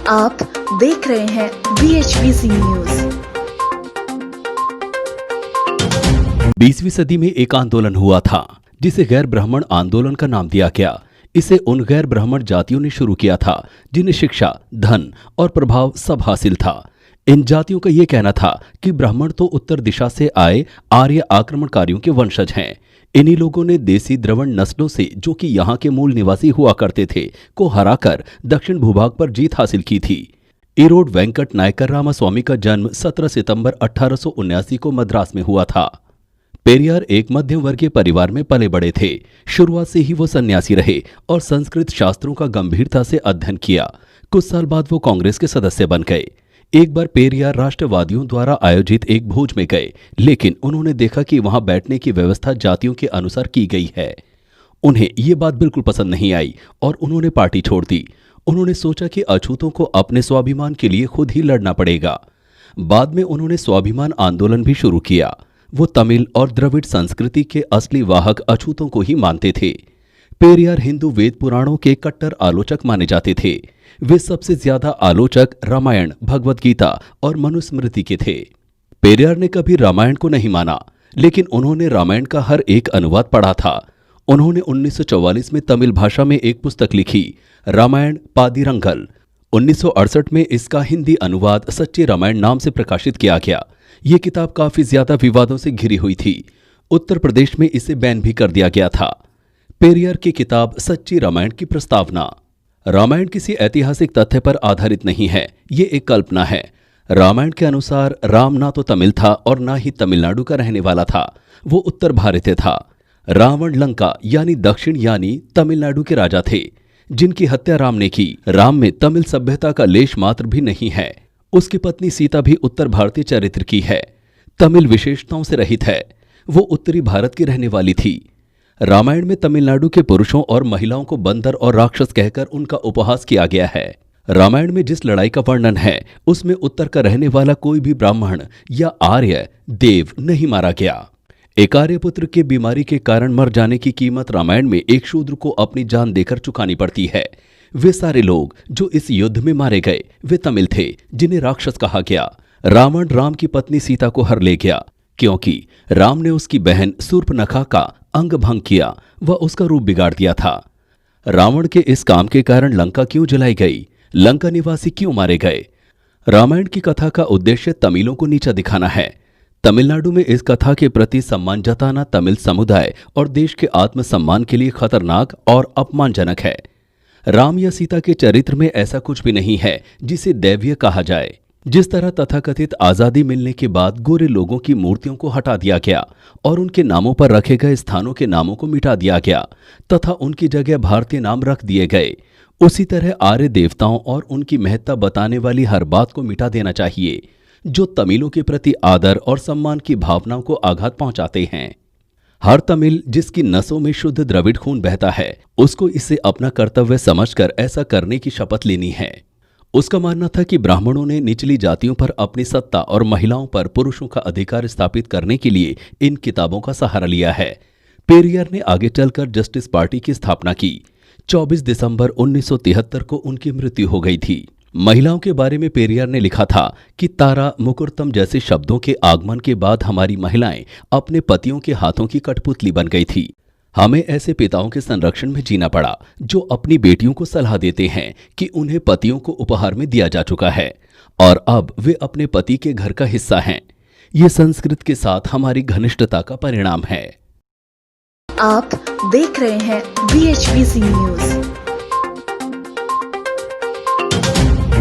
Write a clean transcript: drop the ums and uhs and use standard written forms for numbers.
आप देख रहे हैं BHPC न्यूज। 20वीं सदी में एक आंदोलन हुआ था जिसे गैर ब्राह्मण आंदोलन का नाम दिया गया। इसे उन गैर ब्राह्मण जातियों ने शुरू किया था जिन्हें शिक्षा, धन और प्रभाव सब हासिल था। इन जातियों का यह कहना था कि ब्राह्मण तो उत्तर दिशा से आए आर्य आक्रमणकारियों के वंशज हैं। इन्हीं लोगों ने देसी द्रविड़ नस्लों से, जो कि यहाँ के मूल निवासी हुआ करते थे, को हराकर दक्षिण भूभाग पर जीत हासिल की थी। ईरोड वेंकट नायकर रामास्वामी का जन्म 17 सितंबर 1879 को मद्रास में हुआ था। पेरियार एक मध्यम वर्गीय परिवार में पले बड़े थे। शुरुआत से ही वो सन्यासी रहे और संस्कृत शास्त्रों का गंभीरता से अध्ययन किया। कुछ साल बाद वो कांग्रेस के सदस्य बन गए। एक बार पेरियार राष्ट्रवादियों द्वारा आयोजित एक भोज में गए, लेकिन उन्होंने देखा कि वहां बैठने की व्यवस्था जातियों के अनुसार की गई है। उन्हें ये बात बिल्कुल पसंद नहीं आई और उन्होंने पार्टी छोड़ दी। उन्होंने सोचा कि अछूतों को अपने स्वाभिमान के लिए खुद ही लड़ना पड़ेगा। बाद में उन्होंने स्वाभिमान आंदोलन भी शुरू किया। वो तमिल और द्रविड़ संस्कृति के असली वाहक अछूतों को ही मानते थे। पेरियार हिंदू वेद पुराणों के कट्टर आलोचक माने जाते थे। वे सबसे ज्यादा आलोचक रामायण, भगवत गीता और मनुस्मृति के थे। पेरियार ने कभी रामायण को नहीं माना, लेकिन उन्होंने रामायण का हर एक अनुवाद पढ़ा था। उन्होंने 1944 में तमिल भाषा में एक पुस्तक लिखी, रामायण पादिरंगल। 1968 में इसका हिंदी अनुवाद सच्ची रामायण नाम से प्रकाशित किया गया। ये किताब काफी ज्यादा विवादों से घिरी हुई थी। उत्तर प्रदेश में इसे बैन भी कर दिया गया था। पेरियार की किताब सच्ची रामायण की प्रस्तावना। रामायण किसी ऐतिहासिक तथ्य पर आधारित नहीं है, ये एक कल्पना है। रामायण के अनुसार राम ना तो तमिल था और ना ही तमिलनाडु का रहने वाला था। वो उत्तर भारतीय था। रावण लंका यानी दक्षिण यानी तमिलनाडु के राजा थे, जिनकी हत्या राम ने की। राम में तमिल सभ्यता का लेश मात्र भी नहीं है। उसकी पत्नी सीता भी उत्तर भारतीय चरित्र की है, तमिल विशेषताओं से रहित है। वो उत्तरी भारत की रहने वाली थी। रामायण में तमिलनाडु के पुरुषों और महिलाओं को बंदर और राक्षस कहकर उनका उपहास किया गया है। रामायण में जिस लड़ाई का वर्णन है, उसमें उत्तर का रहने वाला कोई भी ब्राह्मण या आर्य देव नहीं मारा गया। एक आर्यपुत्र के बीमारी के कारण मर जाने की कीमत रामायण में एक शूद्र को अपनी जान देकर चुकानी पड़ती है। वे सारे लोग जो इस युद्ध में मारे गए, वे तमिल थे, जिन्हें राक्षस कहा गया। रावण राम की पत्नी सीता को हर ले गया, क्योंकि राम ने उसकी बहन शूर्पणखा का अंग भंग किया व उसका रूप बिगाड़ दिया था। रावण के इस काम के कारण लंका क्यों जलाई गई, लंका निवासी क्यों मारे गए? रामायण की कथा का उद्देश्य तमिलों को नीचा दिखाना है। तमिलनाडु में इस कथा के प्रति सम्मान जताना तमिल समुदाय और देश के आत्मसम्मान के लिए खतरनाक और अपमानजनक है। राम या सीता के चरित्र में ऐसा कुछ भी नहीं है जिसे दैवीय कहा जाए। जिस तरह तथाकथित आजादी मिलने के बाद गोरे लोगों की मूर्तियों को हटा दिया गया और उनके नामों पर रखे गए स्थानों के नामों को मिटा दिया गया तथा उनकी जगह भारतीय नाम रख दिए गए, उसी तरह आर्य देवताओं और उनकी महत्ता बताने वाली हर बात को मिटा देना चाहिए जो तमिलों के प्रति आदर और सम्मान की भावनाओं को आघात पहुंचाते हैं। हर तमिल जिसकी नसों में शुद्ध द्रविड़ खून बहता है, उसको इसे अपना कर्तव्य समझकर ऐसा करने की शपथ लेनी है। उसका मानना था कि ब्राह्मणों ने निचली जातियों पर अपनी सत्ता और महिलाओं पर पुरुषों का अधिकार स्थापित करने के लिए इन किताबों का सहारा लिया है। पेरियार ने आगे चलकर जस्टिस पार्टी की स्थापना की। 24 दिसंबर 1973 को उनकी मृत्यु हो गई थी। महिलाओं के बारे में पेरियार ने लिखा था कि तारा मुकुरतम जैसे शब्दों के आगमन के बाद हमारी महिलाएं अपने पतियों के हाथों की कठपुतली बन गई थी। हमें ऐसे पिताओं के संरक्षण में जीना पड़ा जो अपनी बेटियों को सलाह देते हैं कि उन्हें पतियों को उपहार में दिया जा चुका है और अब वे अपने पति के घर का हिस्सा हैं। ये संस्कृत के साथ हमारी घनिष्ठता का परिणाम है। आप देख रहे हैं BHPC न्यूज।